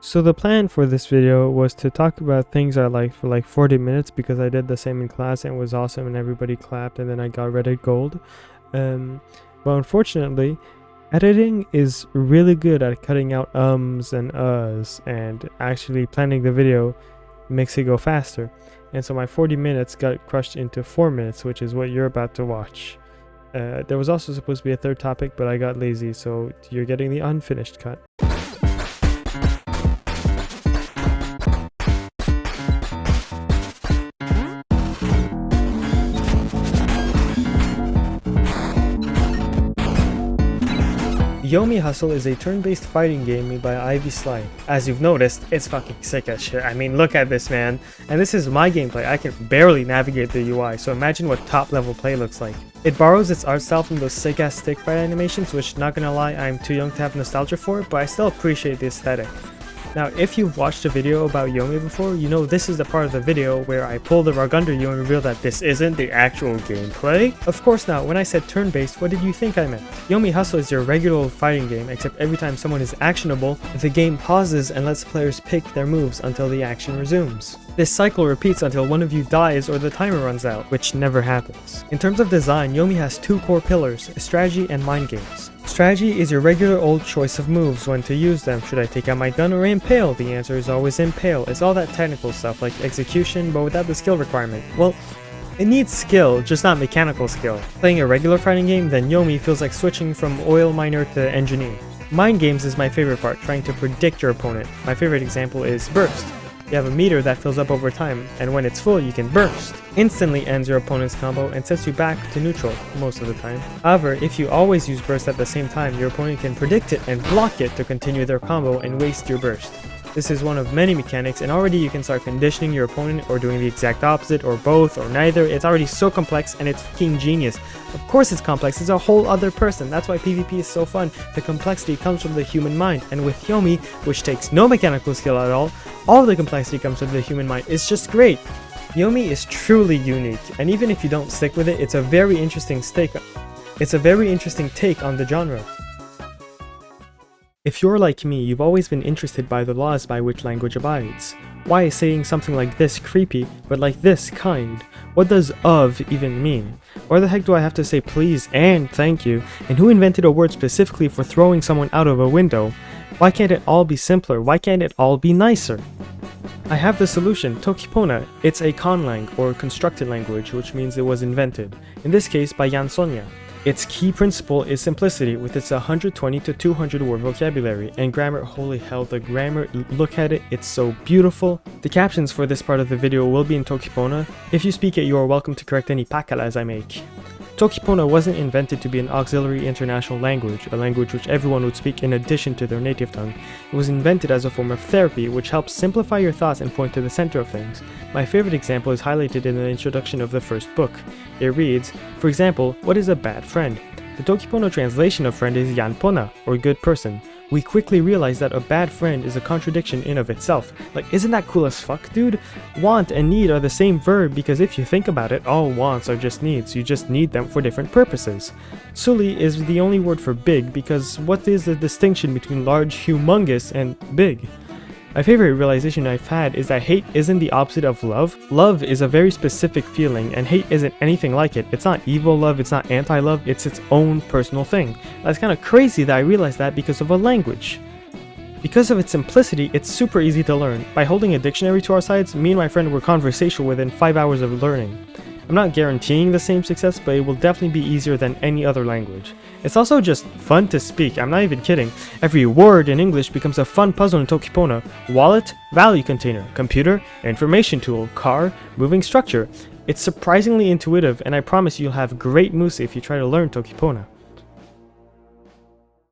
So the plan for this video was to talk about things I liked for like 40 minutes because I did the same in class and it was awesome and everybody clapped and then I got Reddit gold. But unfortunately, editing is really good at cutting out ums and uhs, and actually planning the video makes it go faster. And so my 40 minutes got crushed into 4 minutes, which is what you're about to watch. There was also supposed to be a third topic, but I got lazy, so you're getting the unfinished cut. Yomi Hustle is a turn-based fighting game made by Ivy Sly. As you've noticed, it's fucking sick as shit. I mean, look at this, man. And this is my gameplay. I can barely navigate the UI, so imagine what top-level play looks like. It borrows its art style from those sick-ass stick fight animations, which, not gonna lie, I'm too young to have nostalgia for, but I still appreciate the aesthetic. Now, if you've watched a video about Yomi before, you know this is the part of the video where I pull the rug under you and reveal that this isn't the actual gameplay. Of course now, when I said turn-based, what did you think I meant? Yomi Hustle is your regular old fighting game, except every time someone is actionable, the game pauses and lets players pick their moves until the action resumes. This cycle repeats until one of you dies or the timer runs out, which never happens. In terms of design, Yomi has two core pillars, strategy and mind games. Strategy is your regular old choice of moves, when to use them. Should I take out my gun or impale? The answer is always impale. It's all that technical stuff like execution, but without the skill requirement. Well, it needs skill, just not mechanical skill. Playing a regular fighting game, then Yomi feels like switching from oil miner to engineer. Mind games is my favorite part, trying to predict your opponent. My favorite example is burst. You have a meter that fills up over time, and when it's full, you can burst. Instantly ends your opponent's combo and sets you back to neutral, most of the time. However, if you always use burst at the same time, your opponent can predict it and block it to continue their combo and waste your burst. This is one of many mechanics, and already you can start conditioning your opponent or doing the exact opposite or both or neither. It's already so complex and it's fucking genius. Of course it's complex, it's a whole other person. That's why PvP is so fun. The complexity comes from the human mind, and with Yomi, which takes no mechanical skill at all the complexity comes from the human mind. It's just great. Yomi is truly unique, and even if you don't stick with it, it's a very interesting take on the genre. If you're like me, you've always been interested by the laws by which language abides. Why is saying something like this creepy, but like this kind? What does of even mean? Why the heck do I have to say please and thank you? And who invented a word specifically for throwing someone out of a window? Why can't it all be simpler? Why can't it all be nicer? I have the solution, toki pona. It's a conlang, or constructed language, which means it was invented, in this case by Jan Sonia. Its key principle is simplicity, with its 120 to 200 word vocabulary, and grammar. Holy hell, the grammar, look at it, it's so beautiful. The captions for this part of the video will be in toki pona. If you speak it, you are welcome to correct any pakalas I make. Toki pona wasn't invented to be an auxiliary international language, a language which everyone would speak in addition to their native tongue. It was invented as a form of therapy, which helps simplify your thoughts and point to the center of things. My favorite example is highlighted in the introduction of the first book. It reads, for example, what is a bad friend? The toki pona translation of friend is yan pona, or good person. We quickly realize that a bad friend is a contradiction in of itself. Like, isn't that cool as fuck, dude? Want and need are the same verb because if you think about it, all wants are just needs. You just need them for different purposes. Suli is the only word for big because what is the distinction between large, humongous, and big? My favorite realization I've had is that hate isn't the opposite of love. Love is a very specific feeling, and hate isn't anything like it. It's not evil love, it's not anti-love, it's its own personal thing. That's kind of crazy that I realized that because of a language. Because of its simplicity, it's super easy to learn. By holding a dictionary to our sides, me and my friend were conversational within 5 hours of learning. I'm not guaranteeing the same success, but it will definitely be easier than any other language. It's also just fun to speak, I'm not even kidding. Every word in English becomes a fun puzzle in toki pona. Wallet, value container, computer, information tool, car, moving structure. It's surprisingly intuitive, and I promise you'll have great moose if you try to learn toki pona.